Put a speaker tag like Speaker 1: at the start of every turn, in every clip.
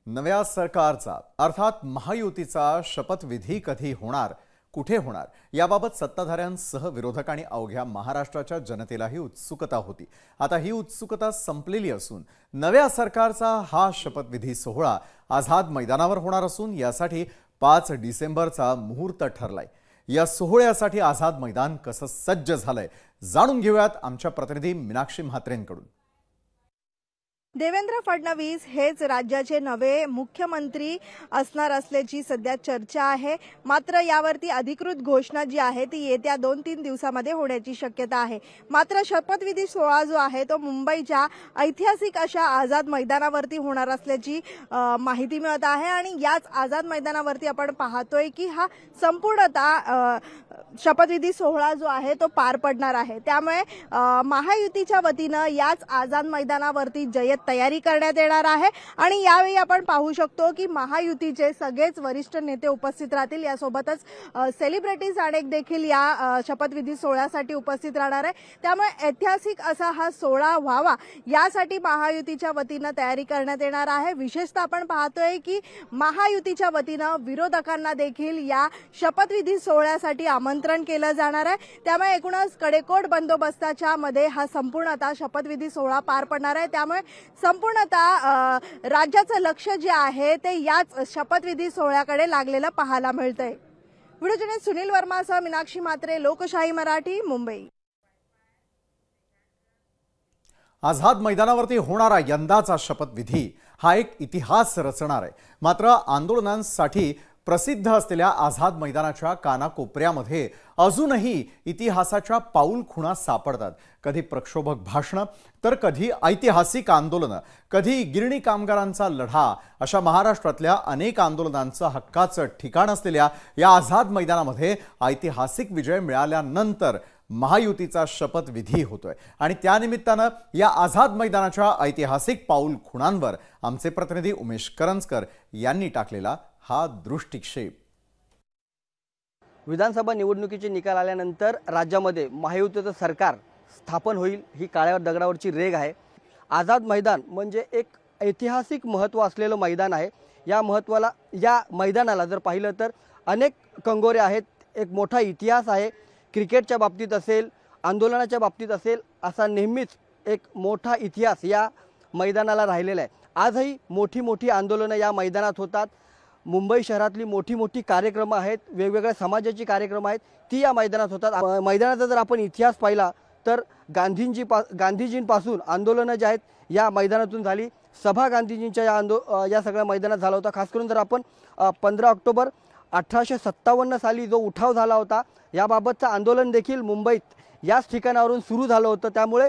Speaker 1: नव्या सरकारचा अर्थात महायुतीचा शपथविधी कधी होणार, कुठे होणार याबाबत सत्ताधाऱ्यांसह विरोधक आणि अवघ्या महाराष्ट्राच्या जनतेलाही उत्सुकता होती। आता ही उत्सुकता संपलेली असून नव्या सरकारचा हा शपथविधी सोहळा आझाद मैदानावर होणार असून यासाठी 5 डिसेंबरचा मुहूर्त ठरलाय। या सोहळ्यासाठी आझाद मैदान कसं सज्ज झालंय जाणून घेऊयात आमच्या प्रतिनिधी मीनाक्षी म्हात्रेंकडून।
Speaker 2: देवेंद्र फडणवीस हेच राज्याचे नवे मुख्यमंत्री असणार असल्याची सध्या चर्चा आहे। मात्र यावरती अधिकृत घोषणा जी आहे ती येत्या 2-3 दिवसांमध्ये होण्याची शक्यता आहे। मात्र शपथविधी सोहळा जो आहे तो मुंबईच्या ऐतिहासिक अशा आझाद मैदानावरती होणार असल्याची माहिती मिळत आहे आणि याच आझाद मैदानावरती आपण पाहतोय की हा संपूर्णतः शपथविधी सोहळा जो आहे तो पार पडणार आहे। त्यामुळे महायुतीच्या वतीने याच आझाद मैदानावरती जय्यत तयारी करण्यात येणार आहे आणि यावेळी आपण पाहू शकतो की महायुतीचे सगळेच वरिष्ठ नेते उपस्थित राहतील। यासोबतच सेलिब्रिटीज अनेक देखील या शपथविधी सोहळ्यासाठी उपस्थित राहणार आहे। त्यामुळे ऐतिहासिक असा हा सोहळा व्हावा यासाठी महायुतीच्या वतीने तयारी करण्यात येणार आहे। विशेषतः आपण पाहतोय की महायुतीच्या वतीने विरोधकांना देखील या शपथविधी सोहळ्यासाठी आमंत्रण केलं जाणार आहे। त्यामुळे एकूणच कडेकोट बंदोबस्ताच्या मध्ये हा संपूर्णतः शपथविधी सोहळा पार पडणार आहे। त्यामुळे संपूर्णतः राज्याचं लक्ष जे आहे ते याच शपथविधी सोहळ्याकडे लागलेलं पाहायला मिळतंय। व्हिडिओ जर्नलिस्ट सुनील वर्मासह मीनाक्षी म्हात्रे, लोकशाही मराठी, मुंबई।
Speaker 1: आझाद मैदानावरती होणारा यंदाचा शपथविधी हा एक इतिहास रचणार आहे। मात्र आंदोलनांसाठी प्रसिद्ध असलेल्या आझाद मैदानाच्या कानाकोपऱ्यामध्ये अजूनही इतिहासाच्या पाऊलखुणा सापडतात। कधी प्रक्षोभक भाषणं तर कधी ऐतिहासिक आंदोलनं, कधी गिरणी कामगारांचा लढा, अशा महाराष्ट्रातल्या अनेक आंदोलनांचं हक्काचं ठिकाण असलेल्या या आझाद मैदानामध्ये ऐतिहासिक विजय मिळाल्यानंतर महायुतीचा शपथविधी होतोय आणि त्यानिमित्तानं या आझाद मैदानाच्या ऐतिहासिक पाऊलखुणांवर आमचे प्रतिनिधी उमेश करंजकर यांनी टाकलेला हा दृष्टिक्षेप।
Speaker 3: विधानसभा निवडणुकीचे निकाल आल्यानंतर राज्यामध्ये महायुतीचं सरकार स्थापन होईल ही काळ्या दगडावरची रेघ आहे। आझाद मैदान म्हणजे एक ऐतिहासिक महत्त्व असलेलं मैदान आहे। या मैदानाला जर पाहिलं तर अनेक कंगोरे आहेत, एक मोठा इतिहास आहे। क्रिकेटच्या बाबतीत असेल, आंदोलनाच्या बाबतीत असेल, असा नेहमीच एक मोठा इतिहास या मैदानाला राहिलेला आहे। आजही मोठी मोठी आंदोलनं या मैदानात होतात। मुंबई शहरातली मोठी मोठी कार्यक्रम आहेत, वेगवेगळ्या समाजाची कार्यक्रम आहेत, ती या मैदानात होतात। मैदानाचा जर आपण इतिहास पाहिला तर गांधीजींपासून आंदोलनं जे आहेत या मैदानातून झाली। सभा गांधीजींच्या या सगळ्या मैदानात झाला होता। खास करून जर आपण 15 ऑक्टोबर 1857 साली जो उठाव झाला होता याबाबतचं आंदोलन देखील मुंबईत याच ठिकाणावरून सुरू झालं होतं। त्यामुळे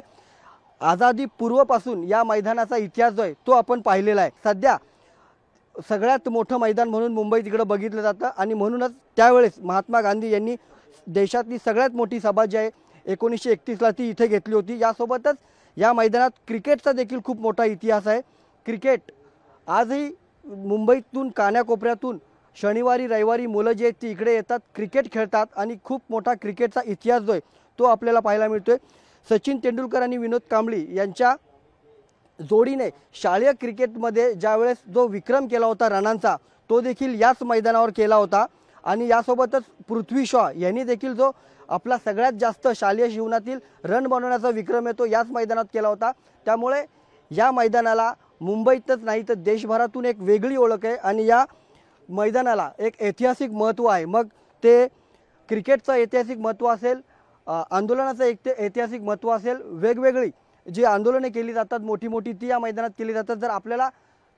Speaker 3: आझादी पूर्वपासून या मैदानाचा इतिहास जो आहे तो आपण पाहिलेला आहे। सध्या सगळ्यात मोठं मैदान म्हणून मुंबई तिकडे बघितलं जातं आणि म्हणूनच त्यावेळेस महात्मा गांधी यांनी देशातली सगळ्यात मोठी सभा जी आहे 1931ला ती इथे घेतली होती। यासोबतच या मैदानात क्रिकेटचा देखील खूप मोठा इतिहास आहे। क्रिकेट आजही मुंबईतून कानाकोपऱ्यातून शनिवारी रविवारी मुलं जे आहेत ती इकडे येतात, क्रिकेट खेळतात आणि खूप मोठा क्रिकेटचा इतिहास जो आहे तो आपल्याला पाहायला मिळतोय। सचिन तेंडुलकर आणि विनोद कांबळी यांच्या जोडीने शालेय क्रिकेटमध्ये ज्यावेळेस जो विक्रम केला होता रनांचा तो देखील याच मैदानावर केला होता आणि यासोबतच पृथ्वी शॉ यांनी देखील जो आपला सगळ्यात जास्त शालेय जीवनातील रन बनवण्याचा विक्रम आहे तो याच मैदानात केला होता। त्यामुळे या मैदानाला मुंबईतच नाही तर देशभरातून एक वेगळी ओळख आहे आणि या मैदानाला एक ऐतिहासिक महत्त्व आहे। मग ते क्रिकेटचं ऐतिहासिक महत्त्व असेल, आंदोलनाचं एक ऐतिहासिक महत्त्व असेल, वेगवेगळी जी आंदोलने केली जातात मोठी मोठी ती या मैदानात केली जातात। जर आपल्याला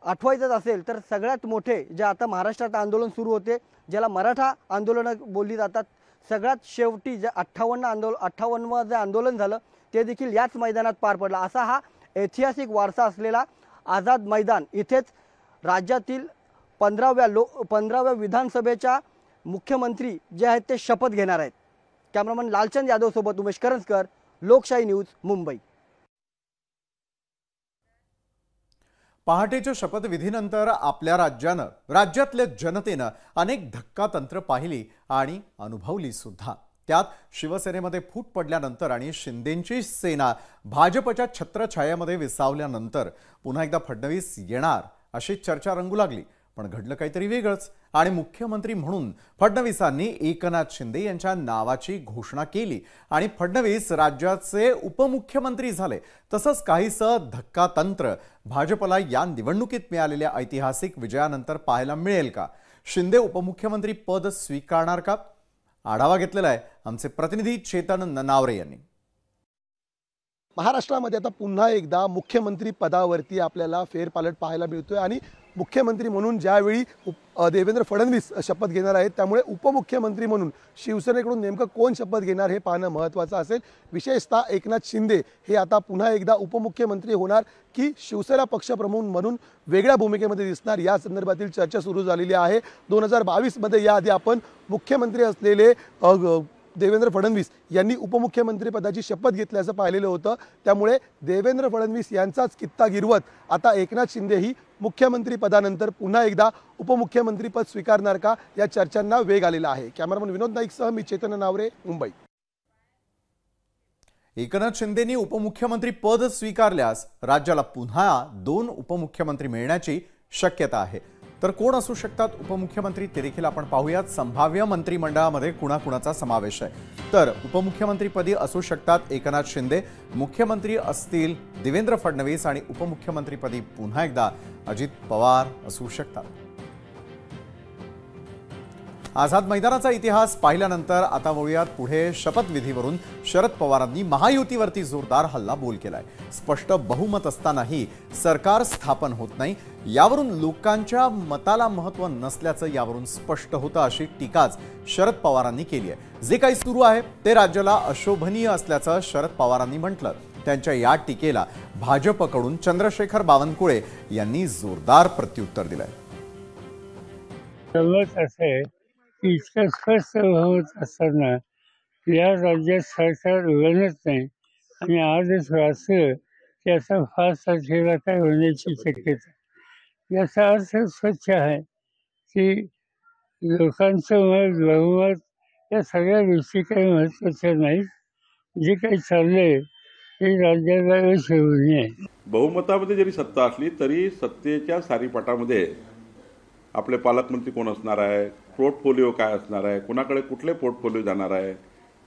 Speaker 3: आठवायचं असेल तर सगळ्यात मोठे जे आता महाराष्ट्रात आंदोलन सुरू होते ज्याला मराठा आंदोलन बोलली जातात, सगळ्यात शेवटी जे 58वं जे आंदोलन झालं ते देखील याच मैदानात पार पडलं। असा हा ऐतिहासिक वारसा असलेला आझाद मैदान इथेच राज्यातील 15व्या विधानसभेच्या मुख्यमंत्री जे आहेत ते शपथ घेणार आहेत। कॅमेरामन लालचंद यादव सोबत उमेश करंजकर, लोकशाही न्यूज, मुंबई।
Speaker 1: पहाटेच्या शपथविधीनंतर आपल्या राज्यातल्या जनतेनं अनेक धक्कातंत्र पाहिली आणि अनुभवली सुद्धा। त्यात शिवसेनेमध्ये फूट पडल्यानंतर आणि शिंदेंची सेना भाजपच्या छत्रछायेमध्ये विसावल्यानंतर पुन्हा एकदा फडणवीस येणार अशी चर्चा रंगू लागली. पण घडलं काहीतरी वेगळंच आणि मुख्यमंत्री म्हणून फडणवीसांनी एकनाथ शिंदे यांच्या नावाची घोषणा केली आणि फडणवीस राज्याचे उपमुख्यमंत्री झाले. तसंच काहीसं धक्कातंत्र भाजपला या निवडणुकीत मिळालेल्या ऐतिहासिक विजयानंतर पाहायला मिळेल का? शिंदे उपमुख्यमंत्री पद स्वीकारणार का? आढावा घेतलेला आहे आमचे प्रतिनिधी चेतन ननावरे यांनी.
Speaker 4: महाराष्ट्रामध्ये आता पुन्हा एकदा मुख्यमंत्री पदावरती आपल्याला फेरपालट पाहायला मिळतोय आणि मुख्यमंत्री म्हणून ज्यावेळी देवेंद्र फडणवीस शपथ घेणार आहेत त्यामुळे उपमुख्यमंत्री म्हणून शिवसेनेकडून नेमकं कोण शपथ घेणार हे पाहणं महत्त्वाचं असेल. विशेषतः एकनाथ शिंदे हे आता पुन्हा एकदा उपमुख्यमंत्री होणार की शिवसेना पक्षप्रमुख म्हणून वेगळ्या भूमिकेमध्ये दिसणार या संदर्भातील चर्चा सुरू झालेली आहे. 2022 मध्ये याआधी आपण मुख्यमंत्री असलेले देवेंद्र फडणवीस यांनी उपमुख्यमंत्री पदाची शपथ घेतल्याचं पाहिलेलं होतं. त्यामुळे देवेंद्र फडणवीस यांचाच कित्ता गिरवत आता एकनाथ शिंदे ही मुख्यमंत्री पदानंतर पुन्हा एकदा उपमुख्यमंत्री पद स्वीकारणार का या चर्चांना वेग आलेला आहे. कॅमेरामन विनोद नाईकसह मी चेतन ननावरे, मुंबई.
Speaker 1: एकनाथ शिंदेंनी उपमुख्यमंत्री पद स्वीकारल्यास राज्याला पुन्हा 2 उपमुख्यमंत्री मिळण्याची शक्यता आहे. तर कोण असू शकतात उपमुख्यमंत्री ते देखील आपण पाहूयात. संभाव्य मंत्रिमंडळामध्ये कुणाकुणाचा समावेश आहे. तर उपमुख्यमंत्रीपदी असू शकतात एकनाथ शिंदे, मुख्यमंत्री असतील देवेंद्र फडणवीस आणि उपमुख्यमंत्रीपदी पुन्हा एकदा अजित पवार असू शकतात. आझाद मैदानाचा इतिहास पाहिल्यानंतर आता वळूयात पुढे. शपथविधीवरून शरद पवारांनी महायुतीवरती जोरदार हल्लाबोल केलाय. स्पष्ट बहुमत असतानाही सरकार स्थापन होत नाही, यावरून लोकांच्या मताला महत्त्व नसल्याचं यावरून स्पष्ट होतं, अशी टीकाच शरद पवारांनी केली आहे. जे काही सुरू आहे ते राज्याला अशोभनीय असल्याचं शरद पवारांनी म्हटलं. त्यांच्या या टीकेला भाजपकडून चंद्रशेखर बावनकुळे यांनी जोरदार प्रत्युत्तर दिलंय.
Speaker 5: इतकं स्पष्ट होत असताना या राज्यात सरकार बनत नाही आणि आजच वाचलं की आता 5 तारखेला काय होण्याची शक्यता. याचा अर्थ स्वच्छ आहे की लोकांचं मत, बहुमत या सगळ्या गोष्टी काही महत्त्वाच्या नाहीत. जे काही चाललंय हे राज्याला अशोभनीय आहे.
Speaker 6: बहुमतामध्ये जरी सत्ता असली तरी सत्तेच्या सारीपाटामध्ये आपले पालकमंत्री कोण असणार आहे, पोर्टफोलिओ काय असणार आहे, कुणाकडे कुठले पोर्टफोलिओ जाणार आहे,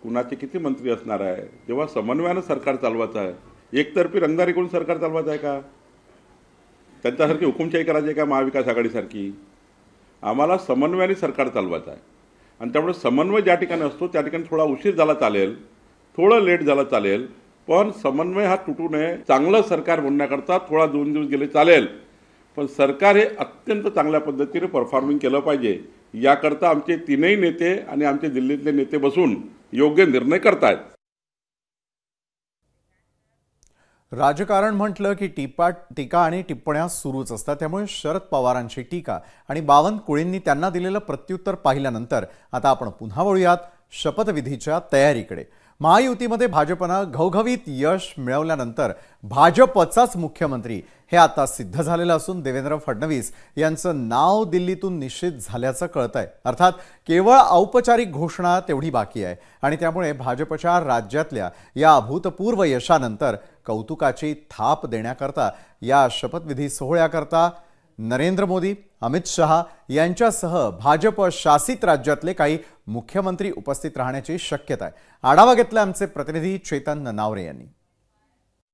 Speaker 6: कुणाचे किती मंत्री असणार आहे. जेव्हा समन्वयानं सरकार चालवायचं आहे, एकतर्फी रंगदारी करून सरकार चालवायचं आहे का? त्यांच्यासारखी हुकुमशाही करायची आहे का महाविकास आघाडीसारखी? आम्हाला समन्वयाने सरकार चालवायचं आहे आणि त्यामुळे समन्वय ज्या ठिकाणी असतो त्या ठिकाणी थोडा उशीर झाला चालेल, थोडं लेट झाला चालेल, पण समन्वय हा तुटू नये. चांगलं सरकार बनण्याकरता थोडा 2 दिवस गेले चालेल, पण सरकार हे अत्यंत चांगल्या पद्धतीने परफॉर्मिंग केलं पाहिजे. याकरता आमचे 3ही नेते आणि आमचे दिल्लीतले नेते बसून योग्य निर्णय करतायत.
Speaker 1: राजकारण म्हटलं की टीका आणि टिप्पण्या सुरूच असतात. त्यामुळे शरद पवारांची टीका आणि बावनकुळेंनी त्यांना दिलेलं प्रत्युत्तर पाहिल्यानंतर आता आपण पुन्हा वळूयात शपथविधीच्या तयारीकडे. महायुतीमध्ये भाजपनं घवघवीत यश मिळवल्यानंतर भाजपचाच मुख्यमंत्री हे आता सिद्ध झालेलं असून देवेंद्र फडणवीस यांचं नाव दिल्लीतून निश्चित झाल्याचं कळतंय. अर्थात केवळ औपचारिक घोषणा तेवढी बाकी आहे आणि त्यामुळे भाजपच्या राज्यातल्या या अभूतपूर्व यशानंतर कौतुकाची थाप देण्याकरता या शपथविधी सोहळ्याकरता नरेंद्र मोदी, अमित शहा यांच्यासह भाजप शासित राज्यातले काही मुख्यमंत्री उपस्थित राहण्याची शक्यता आहे. आढावा घेतला आमचे प्रतिनिधी चेतन ननावरे यांनी.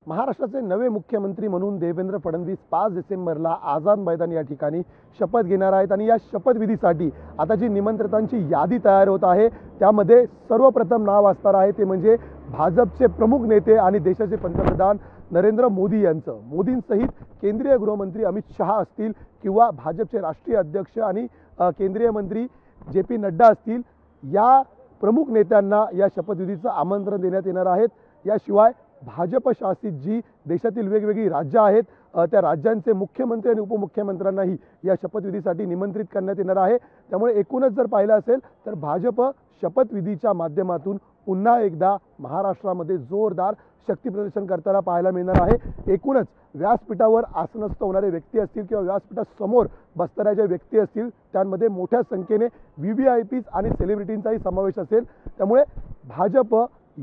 Speaker 4: महाराष्ट्राचे नवे मुख्यमंत्री म्हणून देवेंद्र फडणवीस 5 डिसेंबरला आझाद मैदान या ठिकाणी शपथ घेणार आहेत आणि या शपथविधीसाठी आता जी निमंत्रितांची यादी तयार होत आहे त्यामध्ये सर्वप्रथम नाव असणार आहे ते म्हणजे भाजपचे प्रमुख नेते आणि देशाचे पंतप्रधान नरेंद्र मोदी यांचं. मोदींसहित केंद्रीय गृहमंत्री अमित शहा असतील किंवा भाजपचे राष्ट्रीय अध्यक्ष आणि केंद्रीय मंत्री JP नड्डा असतील, या प्रमुख नेत्यांना या शपथविधीचं आमंत्रण देण्यात येणार आहेत. याशिवाय भाजप शासित जी देशातील वेगवेगळी राज्य आहेत त्या राज्यांचे मुख्यमंत्री आणि उपमुख्यमंत्र्यांनाही या शपथविधीसाठी निमंत्रित करण्यात येणार आहे. त्यामुळे एकूणच जर पाहिलं असेल तर भाजप शपथविधीच्या माध्यमातून पुन्हा एकदा महाराष्ट्रामध्ये जोरदार शक्ती प्रदर्शन करताना पाहायला मिळणार आहे. एकूणच व्यासपीठावर आसनस्थ होणारे व्यक्ती असतील किंवा व्यासपीठासमोर बसणाऱ्या ज्या व्यक्ती असतील त्यांमध्ये मोठ्या संख्येने VVIPs आणि सेलिब्रिटींचाही समावेश असेल. त्यामुळे भाजप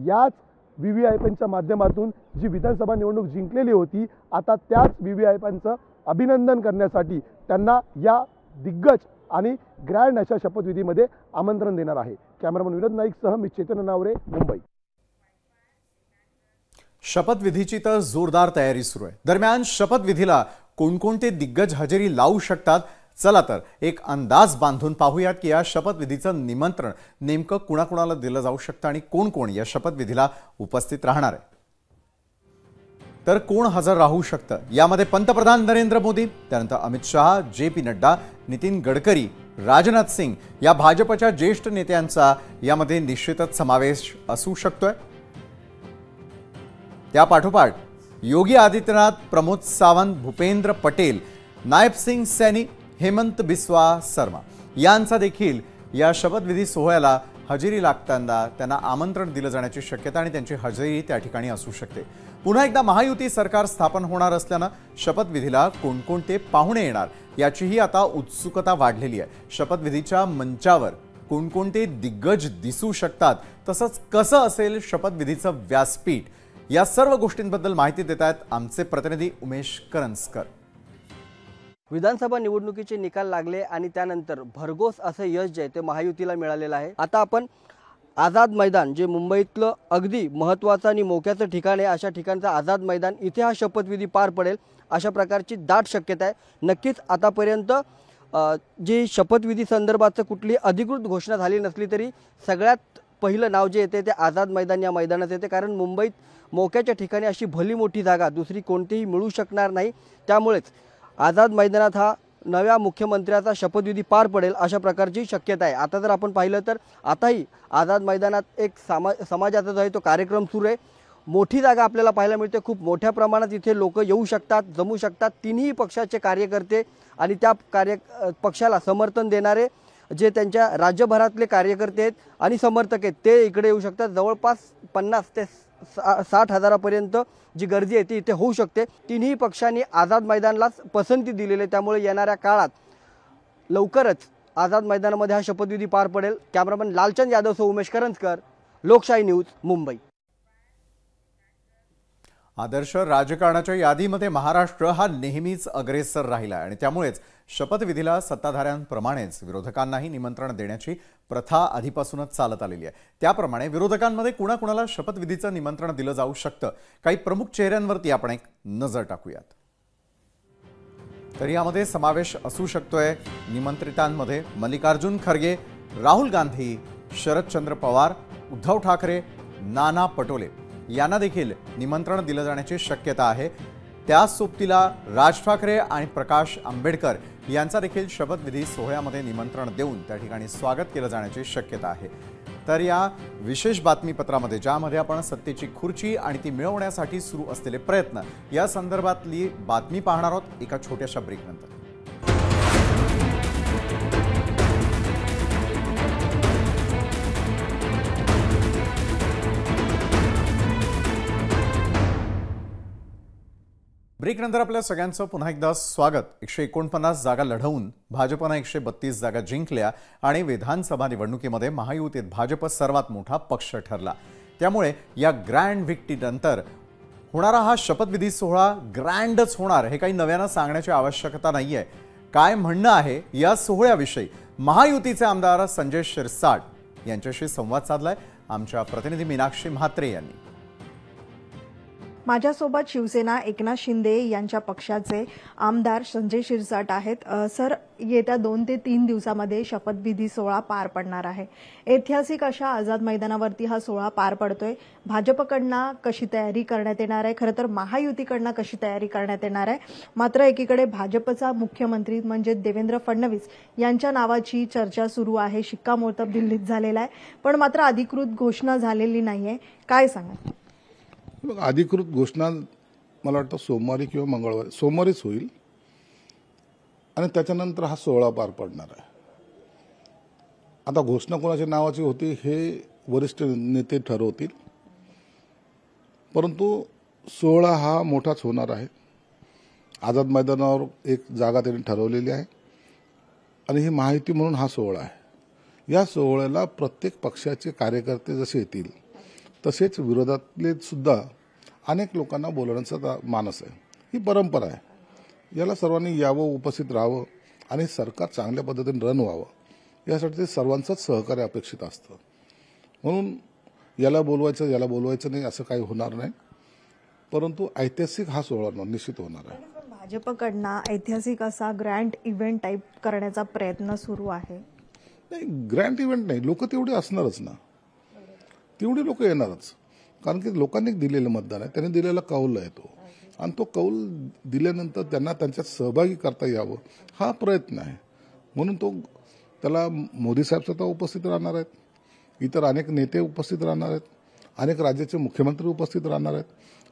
Speaker 4: याच VVIPंच्या माध्यमातून जी विधानसभा निवडणूक जिंकलेली होती आता त्याच VVIPंचं अभिनंदन करण्यासाठी त्यांना या दिग्गज आणि ग्रँड अशा शपथविधीमध्ये आमंत्रण देणार आहे। कॅमेरामन विनोद नाईकसह मी चेतन नावरे, मुंबई।
Speaker 1: शपथविधीची तर जोरदार तयारी सुरू आहे। दरम्यान शपथविधीला कोणकोणते दिग्गज हजेरी लावू शकतात, चला तर एक अंदाज बांधून पाहूयात की या शपथविधीचं निमंत्रण नेमकं कुणाकुणाला दिलं जाऊ शकतं आणि कोण कोण या शपथविधीला उपस्थित राहणार आहे। तर कोण हजर राहू शकतं यामध्ये पंतप्रधान नरेंद्र मोदी, त्यानंतर अमित शहा, JP नड्डा, नितीन गडकरी, राजनाथ सिंग या भाजपच्या ज्येष्ठ नेत्यांचा यामध्ये निश्चितच समावेश असू शकतोय। त्यापाठोपाठ योगी आदित्यनाथ, प्रमोद सावंत, भूपेंद्र पटेल, नायब सिंग सैनी, हेमंत बिस्वा शर्मा यांचा देखील या शपथविधी सोहळ्याला हजेरी लागताना त्यांना आमंत्रण दिलं जाण्याची शक्यता आणि त्यांची हजेरी त्या ठिकाणी असू शकते। पुन्हा एकदा महायुती सरकार स्थापन होणार असल्यानं शपथविधीला कोणकोणते पाहुणे येणार याचीही आता उत्सुकता वाढलेली आहे। शपथविधीच्या मंचावर कोणकोणते दिग्गज दिसू शकतात, तसंच कसं असेल शपथविधीचं व्यासपीठ, या सर्व गोष्टींबद्दल माहिती देत आहेत आमचे प्रतिनिधी उमेश करंजकर।
Speaker 3: विधानसभा निवडणुकीचे निकाल लागले आणि त्यानंतर भरघोस असं यश जे ते महायुतीला मिळालेलं आहे। आता आपण आझाद मैदान, जे मुंबईतलं अगदी महत्त्वाचं आणि मोक्याचं ठिकाण आहे, अशा ठिकाणचं आझाद मैदान, इथे हा शपथविधी पार पडेल अशा प्रकारची दाट शक्यता आहे। नक्कीच आतापर्यंत जी शपथविधी संदर्भात कुठली अधिकृत घोषणा झाली नसली तरी सगळ्यात पहिलं नाव जे येते ते आझाद मैदान या मैदानात येते, कारण मुंबईत मोक्याच्या ठिकाणी अशी भली मोठी जागा दुसरी कोणतीही मिळू शकणार नाही। त्यामुळेच आझाद मैदानात हा नव्या मुख्यमंत्र्याचा शपथविधी पार पडेल अशा प्रकारची शक्यता आहे। आता जर आपण पाहिलं तर आताही आझाद मैदानात एक समाजाचा जो आहे तो कार्यक्रम सुरू आहे। मोठी जागा आपल्याला पाहायला मिळते, खूप मोठ्या प्रमाणात इथे लोक येऊ शकतात, जमू शकतात। तिन्ही पक्षाचे कार्यकर्ते आणि त्या पक्षाला समर्थन देणारे जे त्यांच्या राज्यभरातले कार्यकर्ते आहेत आणि समर्थक आहेत ते इकडे येऊ शकतात। जवळपास 50 ते 60 हजारापर्यंत जी गर्दी आहे ती इथे होऊ शकते। तिन्ही पक्षांनी आझाद मैदानालाच पसंती दिलेली आहे, त्यामुळे येणाऱ्या काळात लवकरच आझाद मैदानामध्ये हा शपथविधी पार पडेल। कॅमेरामन लालचंद यादवसह उमेश करंजकर, लोकशाही न्यूज, मुंबई।
Speaker 1: आदर्श राजकारणाच्या यादीमध्ये महाराष्ट्र हा नेहमीच अग्रेसर राहिला आणि त्यामुळेच शपथविधीला सत्ताधाऱ्यांप्रमाणेच विरोधकांनाही निमंत्रण देण्याची प्रथा आधीपासूनच चालत आलेली आहे। त्याप्रमाणे विरोधकांमध्ये कुणाकुणाला शपथविधीचं निमंत्रण दिलं जाऊ शकतं, काही प्रमुख चेहऱ्यांवरती आपण एक नजर टाकूयात। तर यामध्ये समावेश असू शकतोय निमंत्रितांमध्ये मल्लिकार्जुन खरगे, राहुल गांधी, शरदचंद्र पवार, उद्धव ठाकरे, नाना पटोले यांना देखील निमंत्रण दिलं जाण्याची शक्यता आहे। त्या सोबतीला राज ठाकरे आणि प्रकाश आंबेडकर यांचा देखील शपथविधी सोहळ्यामध्ये निमंत्रण देऊन त्या ठिकाणी स्वागत केलं जाण्याची शक्यता आहे। तर या विशेष बातमीपत्रामध्ये ज्यामध्ये आपण सत्तेची खुर्ची आणि ती मिळवण्यासाठी सुरू असलेले प्रयत्न या संदर्भातली बातमी पाहणार आहोत एका छोट्याशा ब्रेकनंतर। ब्रेकनंतर आपल्या सगळ्यांचं पुन्हा एकदा स्वागत। 149 जागा लढवून भाजपने 132 जागा जिंकल्या आणि विधानसभा निवडणुकीमध्ये महायुतीत भाजप सर्वात मोठा पक्ष ठरला। त्यामुळे या ग्रँड व्हिक्टरीनंतर होणारा हा शपथविधी सोहळा ग्रँडच होणार हे काही नव्यानं सांगण्याची आवश्यकता नाहीये। काय म्हणणं आहे या सोहळ्याविषयी महायुतीचे आमदार संजय शिरसाट यांच्याशी संवाद साधलाय आमच्या प्रतिनिधी मीनाक्षी म्हात्रे यांनी।
Speaker 2: माझ्यासोबत शिवसेना एकनाथ शिंदे यांच्या पक्षाचे आमदार संजय शिरसाट आहेत। सर, येत्या 2 ते 3 दिवसामध्ये शपथविधी सोहळा पार पडणार आहे। ऐतिहासिक अशा आझाद मैदानावरती हा सोहळा पार पडतोय। भाजपकडनं कशी तयारी करण्यात येणार आहे, खरं तर महायुतीकडनं कशी तयारी करण्यात येणार आहे। मात्र एकीकडे भाजपचा मुख्यमंत्री म्हणजे देवेंद्र फडणवीस यांच्या नावाची चर्चा सुरू आहे, शिक्कामोर्तब दिल्लीत झालेला आहे, पण मात्र अधिकृत घोषणा झालेली नाहीये। काय सांगा?
Speaker 7: अधिकृत घोषणा मला वाटतं सोमवारी किंवा मंगळवारी, सोमवारीच होईल आणि त्याच्यानंतर हा सोहळा पार पडणार आहे। आता घोषणा कोणाच्या नावाची होती हे वरिष्ठ नेते ठरवतील, परंतु सोहळा हा मोठाच होणार आहे। आझाद मैदानावर एक जागा त्यांनी ठरवलेली आहे आणि ही माहिती म्हणून हा सोहळा आहे। या सोहळ्याला प्रत्येक पक्षाचे कार्यकर्ते जसे येतील तसेच विरोधातले सुद्धा अनेक लोकांना बोलवण्याचा मानस आहे, ही परंपरा आहे। याला सर्वांनी यावं, उपस्थित राहावं आणि सरकार चांगल्या पद्धतीने रन व्हावं यासाठी सर्वांचंच सहकार्य अपेक्षित असतं. म्हणून याला बोलवायचं नाही असं काही होणार नाही, परंतु ऐतिहासिक हा सोहळा निश्चित होणार आहे.
Speaker 2: भाजपकडनं ऐतिहासिक असा ग्रँड इव्हेंट टाईप करण्याचा प्रयत्न सुरू आहे.
Speaker 7: नाही, ग्रँड इव्हेंट नाही, लोक तेवढे असणारच ना, तेवढे लोक येणारच, कारण की लोकांनी दिलेलं मतदान आहे, त्यांनी दिलेला कौल आहे तो, आणि तो कौल दिल्यानंतर त्यांना त्यांच्यात सहभागी करता यावं हा प्रयत्न आहे. म्हणून त्याला मोदी साहेब स्वतः उपस्थित राहणार आहेत, इतर अनेक नेते उपस्थित राहणार आहेत, अनेक राज्याचे मुख्यमंत्री उपस्थित राहणार आहेत,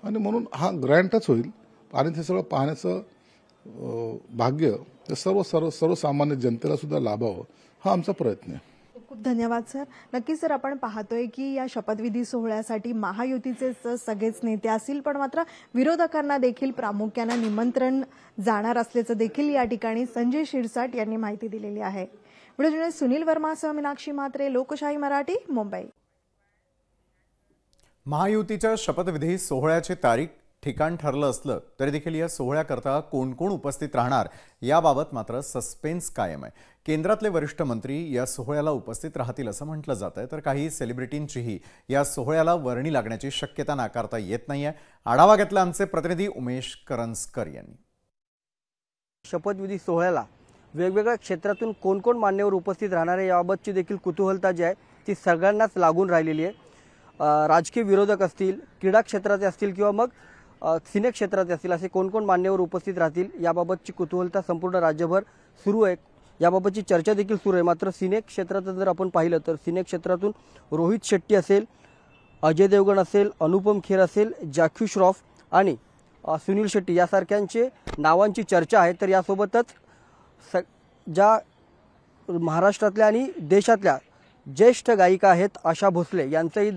Speaker 7: आणि म्हणून हा ग्रँडच होईल. आणि ते सगळं पाहण्याचं भाग्य ते सर्वसामान्य जनतेला सुद्धा लाभावं हा आमचा प्रयत्न आहे.
Speaker 2: खूप धन्यवाद सर. नक्कीच सर, आपण पाहतोय की या शपथविधी सोहळ्यासाठी महायुतीचे सगळेच नेते असतील, पण मात्र विरोधकांना देखील प्रामुख्याने निमंत्रण जाणार असल्याचं देखील या ठिकाणी संजय शिरसाट यांनी माहिती दिलेली आहे. व्हिडिओ जर्नलिस्ट सुनील वर्मासह मीनाक्षी म्हात्रे, लोकशाही मराठी, मुंबई.
Speaker 1: महायुतीच्या शपथविधी सोहळ्याची तारीख ठिकाण ठरलं असलं तरी देखील या सोहळ्याकरता कोण कोण उपस्थित राहणार याबाबत मात्र सस्पेन्स कायम आहे. केंद्रातले वरिष्ठ मंत्री या सोहळ्याला उपस्थित राहतील असं म्हटलं जात आहे, तर काही सेलिब्रिटींचीही या सोहळ्याला वर्णी लागण्याची शक्यता नाकारता येत नाहीये. आढावा घेतला आमचे प्रतिनिधी उमेश करंजकर यांनी.
Speaker 3: शपथविधी सोहळ्याला वेगवेगळ्या क्षेत्रातून कोण कोण मान्यवर उपस्थित राहणार आहे याबाबतची देखील कुतूहलता जी आहे ती सगळ्यांनाच लागून राहिलेली आहे. राजकीय विरोधक असतील, क्रीडा क्षेत्राचे असतील किंवा मग सिने क्षेत्राचे असतील, असे कोण कोण मान्यवर उपस्थित राहतील याबाबतची कुतूहलता संपूर्ण राज्यभर सुरू आहे. याबाबतची चर्चा देखील सुरू आहे. मात्र सिने क्षेत्राचं जर आपण पाहिलं तर सिने क्षेत्रातून रोहित शेट्टी असेल, अजय देवगण असेल, अनुपम खेर असेल, जॅकी श्रॉफ आणि सुनील शेट्टी यासारख्यांचे नावांची चर्चा आहे. तर यासोबतच ज्या महाराष्ट्रातल्या आणि देशातल्या ज्येष्ठ गायिका आहेत आशा भोसले यांचंही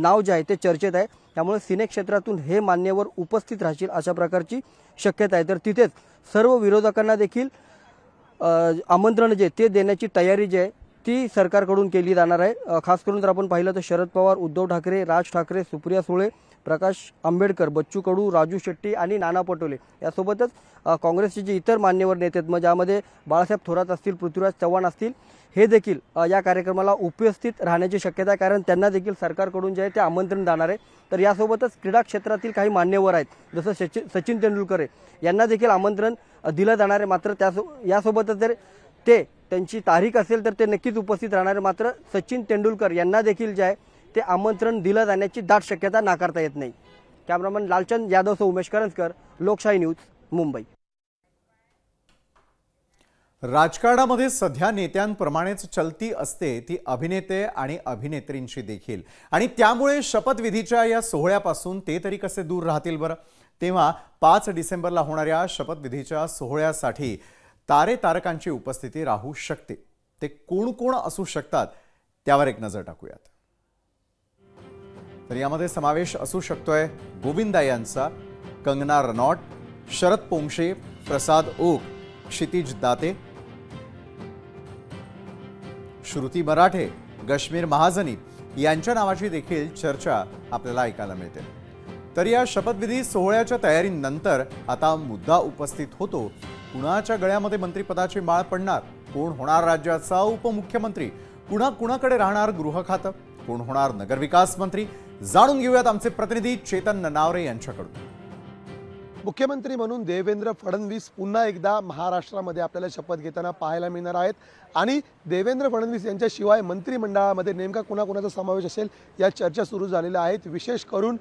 Speaker 3: नाव जे आहे ते चर्चेत आहे. त्यामुळे सिने क्षेत्रातून हे मान्यवर उपस्थित राहतील अशा प्रकारची शक्यता आहे. तर तिथेच सर्व विरोधकांना देखील आमंत्रण जे ते देण्याची तयारी जी आहे ती सरकारकडून केली जाणार आहे. खास करून जर आपण पाहिलं तर शरद पवार, उद्धव ठाकरे, राज ठाकरे, सुप्रिया सुळे, प्रकाश आंबेडकर, बच्चू कडू, राजू शेट्टी आणि नाना पटोले यासोबतच काँग्रेसचे जे इतर मान्यवर नेते आहेत, मग ज्यामध्ये बाळासाहेब थोरात असतील, पृथ्वीराज चव्हाण असतील, हे देखील या कार्यक्रमाला उपस्थित राहण्याची शक्यता आहे, कारण त्यांना देखील सरकारकडून जे आहे ते आमंत्रण जाणार आहे. तर यासोबतच क्रीडा क्षेत्रातील काही मान्यवर आहेत, जसं सचिन तेंडुलकर यांना देखील आमंत्रण दिलं जाणार आहे. मात्र यासोबतच जर त्यांची तारीख असेल तर ते नक्कीच उपस्थित राहणार आहे. मात्र सचिन तेंडुलकर यांना देखील जे आहे ते आमंत्रण दिलं जाण्याची दाट शक्यता नाकारता येत नाही. कॅमेरामन लालचंद यादवसह उमेश करंजकर, लोकशाही न्यूज, मुंबई.
Speaker 1: राजकारणामध्ये सध्या नेत्यांप्रमाणेच चलती असते ती अभिनेते आणि अभिनेत्रींची देखील, आणि त्यामुळे शपथविधीच्या या सोहळ्यापासून ते तरी कसे दूर राहतील बरं. तेव्हा 5 डिसेंबरला होणाऱ्या शपथविधीच्या सोहळ्यासाठी तारे तारकांची उपस्थिती राहू शकते. ते कोण कोण असू शकतात त्यावर एक नजर टाकूयात. तर यामध्ये समावेश असू शकतोय गोविंदा यांचा, कंगना रनौट, शरद पोंक्षे, प्रसाद ओक, क्षितिज दाते, श्रुती मराठे, गश्मीर महाजनी यांच्या नावाची देखील चर्चा आपल्याला ऐकायला मिळते. तर या शपथविधी सोहळ्याच्या तयारीनंतर आता मुद्दा उपस्थित होतो, कुणाच्या गळ्यामध्ये मंत्रिपदाची माळ पडणार, कोण होणार राज्याचा उपमुख्यमंत्री, कुणाकडे राहणार गृह खातं, कोण होणार नगरविकास मंत्री, जाणून घेऊयात आमचे प्रतिनिधी चेतन ननावरे यांच्याकडून.
Speaker 4: मुख्यमंत्री म्हणून देवेंद्र फडणवीस पुन्हा एकदा महाराष्ट्रामध्ये आपल्याला शपथ घेताना पाहायला मिळणार आहेत, आणि देवेंद्र फडणवीस यांच्याशिवाय मंत्रिमंडळामध्ये नेमका कुणाकुणाचा समावेश असेल या चर्चा सुरू झालेल्या आहेत. विशेष करून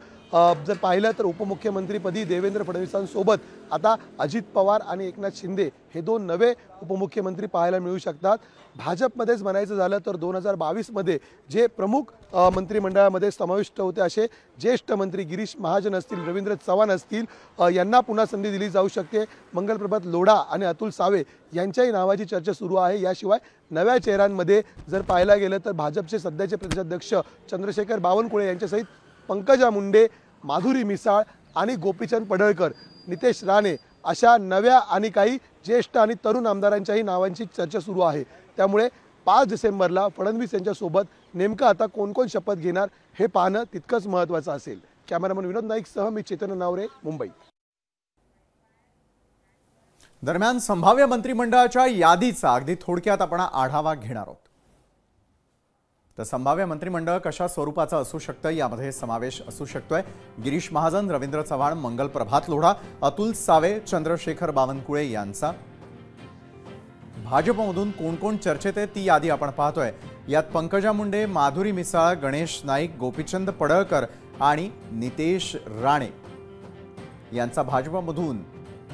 Speaker 4: जर पाहिलं तर उपमुख्यमंत्रीपदी देवेंद्र फडणवीसांसोबत आता अजित पवार आणि एकनाथ शिंदे हे 2 नवे उपमुख्यमंत्री पाहायला मिळू शकतात. भाजपमध्येच म्हणायचं झालं तर 2022मध्ये जे प्रमुख मंत्रिमंडळामध्ये समाविष्ट होते असे ज्येष्ठ मंत्री गिरीश महाजन असतील, रवींद्र चव्हाण असतील, यांना पुन्हा संधी दिली जाऊ शकते. मंगलप्रभात लोढा आणि अतुल सावे यांच्याही नावाची चर्चा सुरू आहे. याशिवाय नव्या चेहऱ्यांमध्ये जर पाहायला गेलं तर भाजपचे सध्याचे प्रदेशाध्यक्ष चंद्रशेखर बावनकुळे यांच्यासहित पंकजा मुंडे, माधुरी मिसाळ आणि गोपीचंद पडळकर, नितेश राणे अशा नव्या आणि काही ज्येष्ठ आणि तरुण आमदारांच्याही नावांची चर्चा सुरू आहे. त्यामुळे 5 डिसेंबरला फडणवीस यांच्यासोबत नेमकं आता कोण कोण शपथ घेणार हे पाहणं तितकंच महत्त्वाचं असेल. कॅमेरामन विनोद नाईकसह मी चेतन ननावरे, मुंबई.
Speaker 1: दरम्यान संभाव्य मंत्रिमंडळाच्या यादीचा अगदी थोडक्यात आपण आढावा घेणार आहोत. तर संभाव्य मंत्रिमंडळ कशा स्वरूपाचं असू शकतं यामध्ये समावेश असू शकतोय गिरीश महाजन, रवींद्र चव्हाण, मंगल प्रभात लोढा, अतुल सावे, चंद्रशेखर बावनकुळे यांचा. भाजपमधून कोण कोण चर्चेत आहे ती यादी आपण पाहतोय. यात पंकजा मुंडे, माधुरी मिसाळ, गणेश नाईक, गोपीचंद पडळकर आणि नितेश राणे यांचा भाजपमधून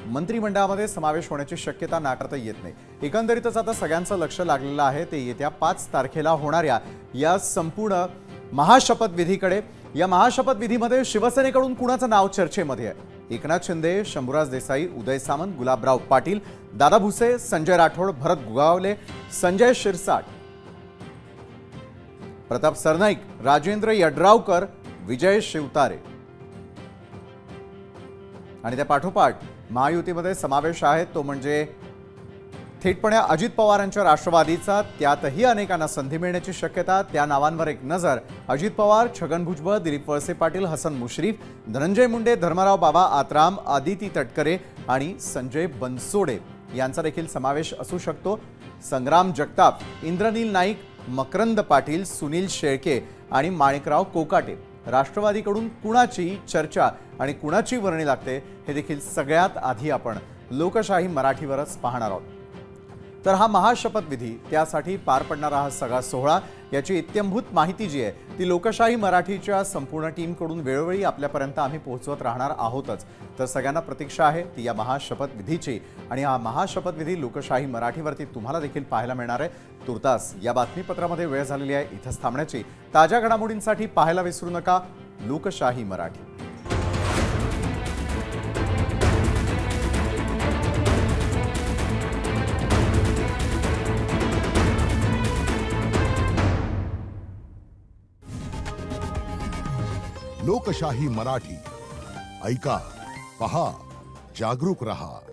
Speaker 1: मंत्रिमंडळामध्ये समावेश होण्याची शक्यता नाकारता येत नाही. एकंदरीतच आता सगळ्यांचं लक्ष लागलेलं आहे ते येत्या 5 तारखेला होणाऱ्या या संपूर्ण महाशपथविधीकडे. या महाशपथविधीमध्ये शिवसेनेकडून कुणाचं नाव चर्चेमध्ये आहे? एकनाथ शिंदे, शंभूराज देसाई, उदय सामंत, गुलाबराव पाटील, दादा भुसे, संजय राठोड, भरत गुगावले, संजय शिरसाट, प्रताप सरनाईक, राजेंद्र यड्रावकर, विजय शिवतारे आणि त्या पाठोपाठ महायुतीमध्ये समावेश आहे तो म्हणजे थेटपणे अजित पवारांच्या राष्ट्रवादीचा. त्यातही अनेकांना संधी मिळण्याची शक्यता. त्या नावांवर एक नजर. अजित पवार, छगन भुजबळ, दिलीप वळसे पाटील, हसन मुश्रीफ, धनंजय मुंडे, धर्मराव बाबा आत्राम, आदिती तटकरे आणि संजय बनसोडे यांचा देखील समावेश असू शकतो. संग्राम जगताप, इंद्रनील नाईक, मकरंद पाटील, सुनील शेळके आणि माणिकराव कोकाटे. राष्ट्रवादीकडून कुणाची चर्चा आणि कुणाची वर्णी लागते हे देखील सगळ्यात आधी आपण लोकशाही मराठीवरच पाहणार आहोत. तर हा महाशपथविधी, त्यासाठी पार पडणारा हा सगळा सोहळा, याची इत्यंभूत माहिती जी आहे ती लोकशाही मराठीच्या संपूर्ण टीमकडून वेळोवेळी आपल्यापर्यंत आम्ही पोहोचवत राहणार आहोतच. तर सगळ्यांना प्रतीक्षा आहे ती या महाशपथविधीची आणि हा महाशपथविधी लोकशाही मराठीवरती तुम्हाला देखील पाहायला मिळणार आहे. तुर्तास या बातमीपत्रामध्ये वेळ झालेली आहे इथंच थांबण्याची. ताज्या घडामोडींसाठी पाहायला विसरू नका लोकशाही मराठी.
Speaker 8: लोकशाही मराठी ऐका, पहा, जागरूक रहा.